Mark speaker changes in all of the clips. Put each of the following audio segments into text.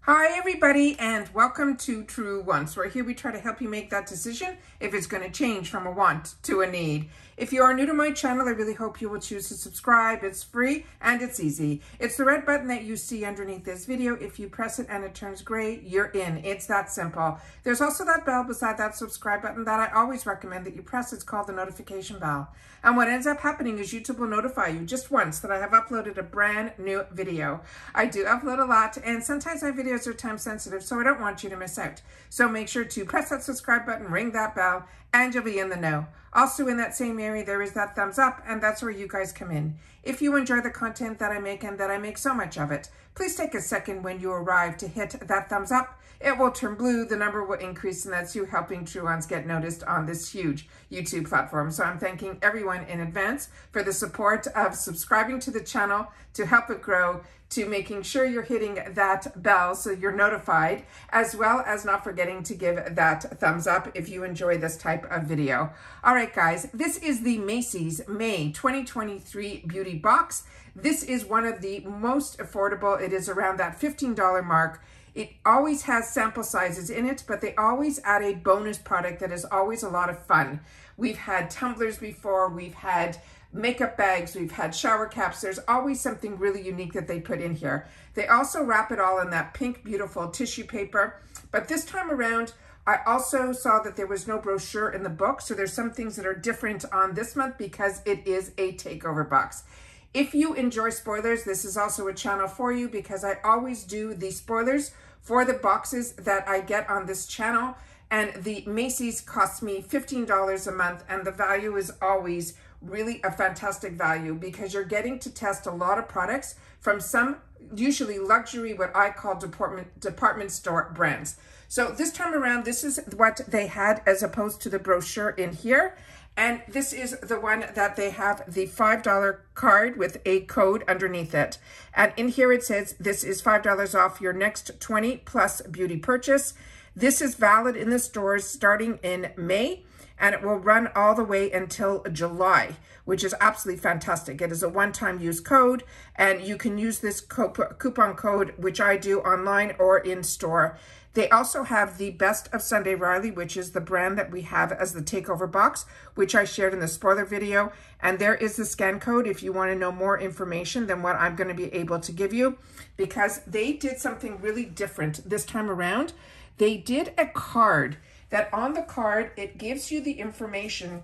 Speaker 1: Hi everybody, and welcome to True Wants, where here we try to help you make that decision if it's going to change from a want to a need. If you are new to my channel, I really hope you will choose to subscribe. It's free and it's easy. It's the red button that you see underneath this video. If you press it and it turns gray, you're in. It's that simple. There's also that bell beside that subscribe button that I always recommend that you press. It's called the notification bell. And what ends up happening is YouTube will notify you just once that I have uploaded a brand new video. I do upload a lot, and sometimes my videos are time sensitive, so I don't want you to miss out. So make sure to press that subscribe button, ring that bell, and you'll be in the know. Also in that same area, there is that thumbs up, and that's where you guys come in. If you enjoy the content that I make and that I make so much of it, please take a second when you arrive to hit that thumbs up. It will turn blue, the number will increase, and that's you helping True Ones get noticed on this huge YouTube platform. So I'm thanking everyone in advance for the support of subscribing to the channel to help it grow, to making sure you're hitting that bell so you're notified, as well as not forgetting to give that thumbs up if you enjoy this type of video. All right, guys, this is the MACYS May 2023 Beauty Box. This is one of the most affordable. It is around that $15 mark. It always has sample sizes in it, but they always add a bonus product that is always a lot of fun. We've had tumblers before, we've had makeup bags, we've had shower caps. There's always something really unique that they put in here. They also wrap it all in that pink, beautiful tissue paper. But this time around, I also saw that there was no brochure in the book. So there's some things that are different on this month because it is a takeover box. If you enjoy spoilers, this is also a channel for you because I always do the spoilers for the boxes that I get on this channel. And the MACYS costs me $15 a month, and the value is always really a fantastic value because you're getting to test a lot of products from some usually luxury, what I call department store brands. So this time around, this is what they had as opposed to the brochure in here. And this is the one that they have the $5 card with a code underneath it. And in here it says, this is $5 off your next 20 plus beauty purchase. This is valid in the stores starting in May, and it will run all the way until July, which is absolutely fantastic. It is a one-time use code, and you can use this coupon code, which I do online or in store. They also have the Best of Sunday Riley, which is the brand that we have as the takeover box, which I shared in the spoiler video. And there is the scan code if you want to know more information than what I'm going to be able to give you, because they did something really different this time around. They did a card that on the card, it gives you the information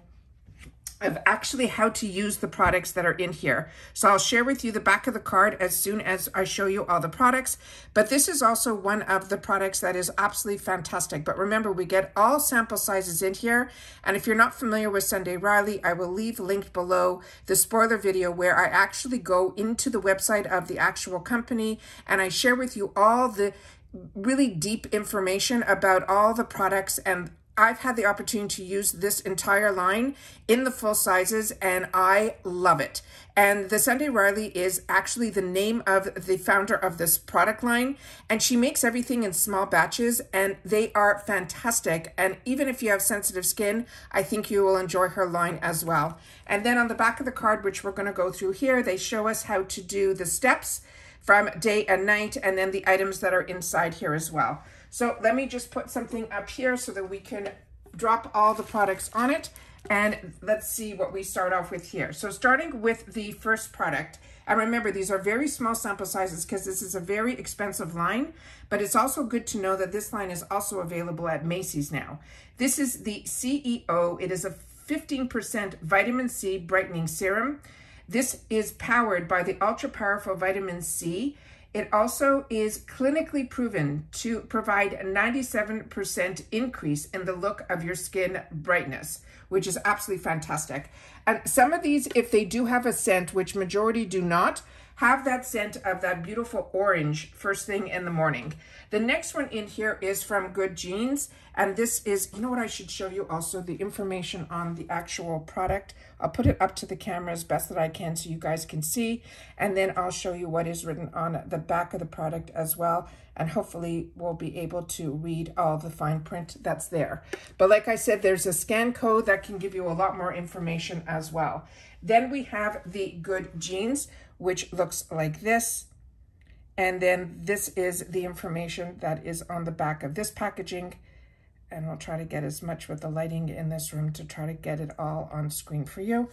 Speaker 1: of actually how to use the products that are in here. So I'll share with you the back of the card as soon as I show you all the products. But this is also one of the products that is absolutely fantastic. But remember, we get all sample sizes in here. And if you're not familiar with Sunday Riley, I will leave linked below the spoiler video where I actually go into the website of the actual company and I share with you all the really deep information about all the products. And I've had the opportunity to use this entire line in the full sizes, and I love it. And the Sunday Riley is actually the name of the founder of this product line, and she makes everything in small batches, and they are fantastic. And even if you have sensitive skin, I think you will enjoy her line as well. And then on the back of the card, which we're going to go through here, they show us how to do the steps from day and night, and then the items that are inside here as well. So let me just put something up here so that we can drop all the products on it. And let's see what we start off with here. So starting with the first product, and remember, these are very small sample sizes because this is a very expensive line, but it's also good to know that this line is also available at MACYS now. This is the CEO. It is a 15% vitamin C brightening serum. This is powered by the ultra powerful vitamin C. It also is clinically proven to provide a 97% increase in the look of your skin brightness, which is absolutely fantastic. And some of these, if they do have a scent, which majority do not, have that scent of that beautiful orange first thing in the morning. The next one in here is from Good Genes. And this is, you know what, I should show you also the information on the actual product. I'll put it up to the camera as best that I can so you guys can see. And then I'll show you what is written on the back of the product as well. And hopefully we'll be able to read all the fine print that's there. But like I said, there's a scan code that can give you a lot more information as well. Then we have the Good Genes, which looks like this. And then this is the information that is on the back of this packaging. And we'll try to get as much with the lighting in this room to try to get it all on screen for you.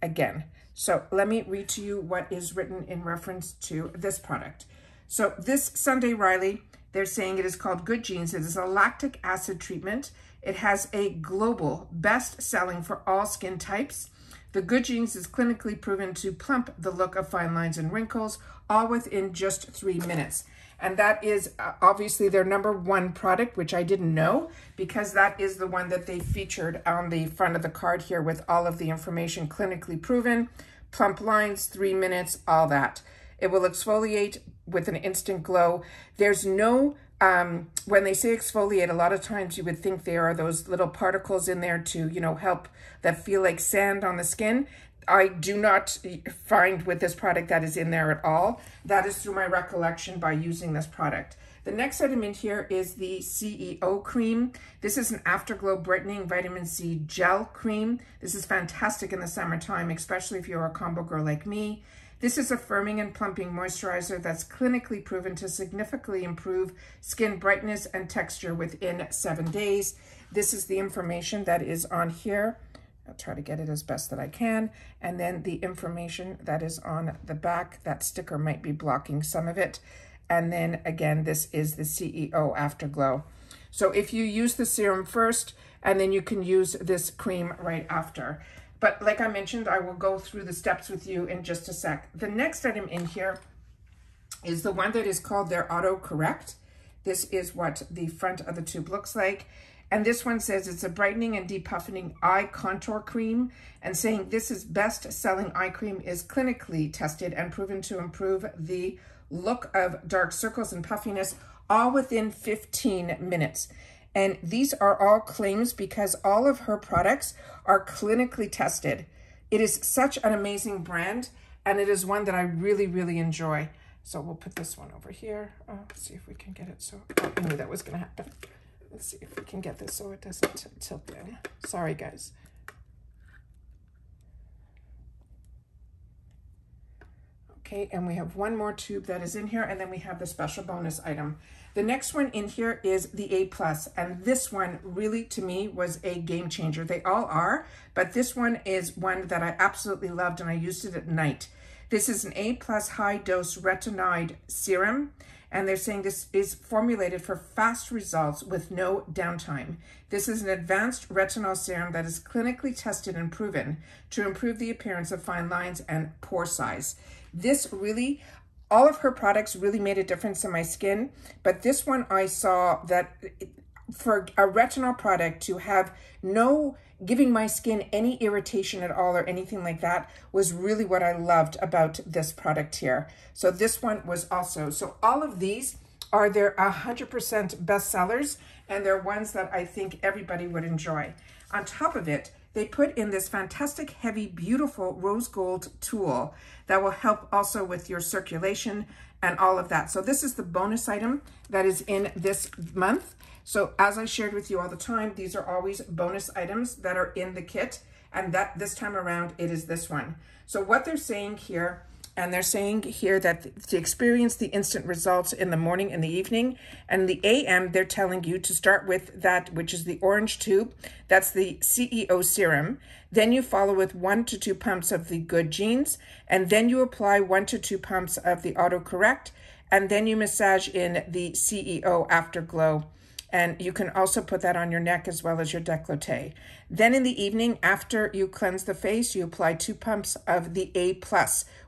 Speaker 1: Again, so let me read to you what is written in reference to this product. So this Sunday Riley, they're saying it is called Good Genes. It is a lactic acid treatment. It has a global best selling for all skin types. The Good Genes is clinically proven to plump the look of fine lines and wrinkles, all within just 3 minutes. And that is obviously their #1 product, which I didn't know, because that is the one that they featured on the front of the card here with all of the information, clinically proven, plump lines, 3 minutes, all that. It will exfoliate with an instant glow. There's no, when they say exfoliate, a lot of times you would think there are those little particles in there to, you know, help that feel like sand on the skin. I do not find with this product that is in there at all. That is through my recollection by using this product. The next item in here is the CEO cream. This is an Afterglow Brightening Vitamin C Gel Cream. This is fantastic in the summertime, especially if you're a combo girl like me. This is a firming and plumping moisturizer that's clinically proven to significantly improve skin brightness and texture within 7 days. This is the information that is on here. I'll try to get it as best that I can. And then the information that is on the back, that sticker might be blocking some of it. And then again, this is the CEO Afterglow. So if you use the serum first, and then you can use this cream right after. But like I mentioned, I will go through the steps with you in just a sec. The next item in here is the one that is called their Auto Correct. This is what the front of the tube looks like. And this one says it's a brightening and depuffing eye contour cream, and saying this is best selling eye cream, is clinically tested and proven to improve the look of dark circles and puffiness, all within 15 minutes. And these are all claims because all of her products are clinically tested. It is such an amazing brand, and it is one that I really, really enjoy. So we'll put this one over here. Let's see if we can get it. So I knew that was going to happen. Let's see if we can get this so it doesn't tilt down. Sorry, guys. Okay, and we have one more tube that is in here, and then we have the special bonus item. The next one in here is the A+, and this one really, to me, was a game changer. They all are, but this one is one that I absolutely loved, and I used it at night. This is an A+ high-dose retinoid serum, and they're saying this is formulated for fast results with no downtime. This is an advanced retinol serum that is clinically tested and proven to improve the appearance of fine lines and pore size. This really, all of her products really made a difference in my skin, but this one I saw that for a retinol product to have no giving my skin any irritation at all or anything like that was really what I loved about this product here. So this one was also, so all of these are their 100% bestsellers, and they're ones that I think everybody would enjoy. On top of it, they put in this fantastic, heavy, beautiful rose gold tool that will help also with your circulation and all of that. So this is the bonus item that is in this month. So as I shared with you all the time, these are always bonus items that are in the kit, and that this time around it is this one. So what they're saying here, and they're saying here that to experience the instant results in the morning and the evening, and the AM, they're telling you to start with that, which is the orange tube. That's the CEO serum. Then you follow with 1 to 2 pumps of the Good Genes, and then you apply 1 to 2 pumps of the Auto Correct, and then you massage in the CEO Afterglow. And you can also put that on your neck as well as your décolleté. Then in the evening, after you cleanse the face, you apply 2 pumps of the A+,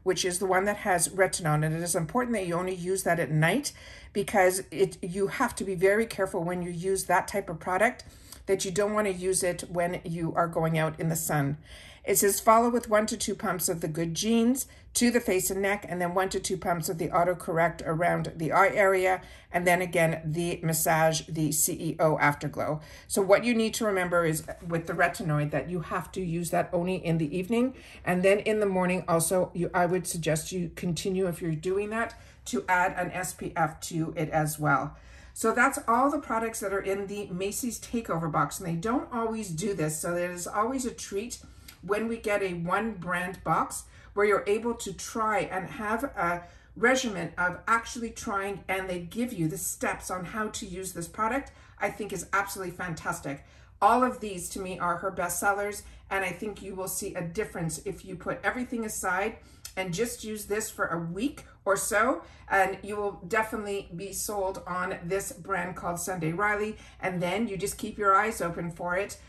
Speaker 1: which is the one that has retinol. And it is important that you only use that at night, because you have to be very careful when you use that type of product, that you don't want to use it when you are going out in the sun. It says follow with 1 to 2 pumps of the Good Genes to the face and neck, and then 1 to 2 pumps of the Auto Correct around the eye area, and then again the massage, the CEO Afterglow. So what you need to remember is with the retinoid that you have to use that only in the evening, and then in the morning also I would suggest you continue, if you're doing that, to add an SPF to it as well. So that's all the products that are in the MACYS Takeover box, and they don't always do this, so it is always a treat when we get a one brand box where you're able to try and have a regimen of actually trying, and they give you the steps on how to use this product, I think is absolutely fantastic. All of these to me are her best sellers, and I think you will see a difference if you put everything aside and just use this for a week or so, and you will definitely be sold on this brand called Sunday Riley, and then you just keep your eyes open for it.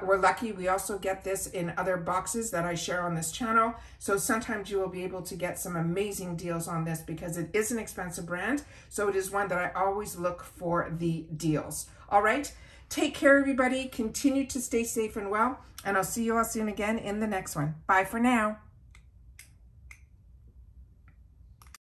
Speaker 1: We're lucky we also get this in other boxes that I share on this channel, so sometimes you will be able to get some amazing deals on this because it is an expensive brand, so it is one that I always look for the deals. All right, take care everybody, continue to stay safe and well, and I'll see you all soon again in the next one. Bye for now.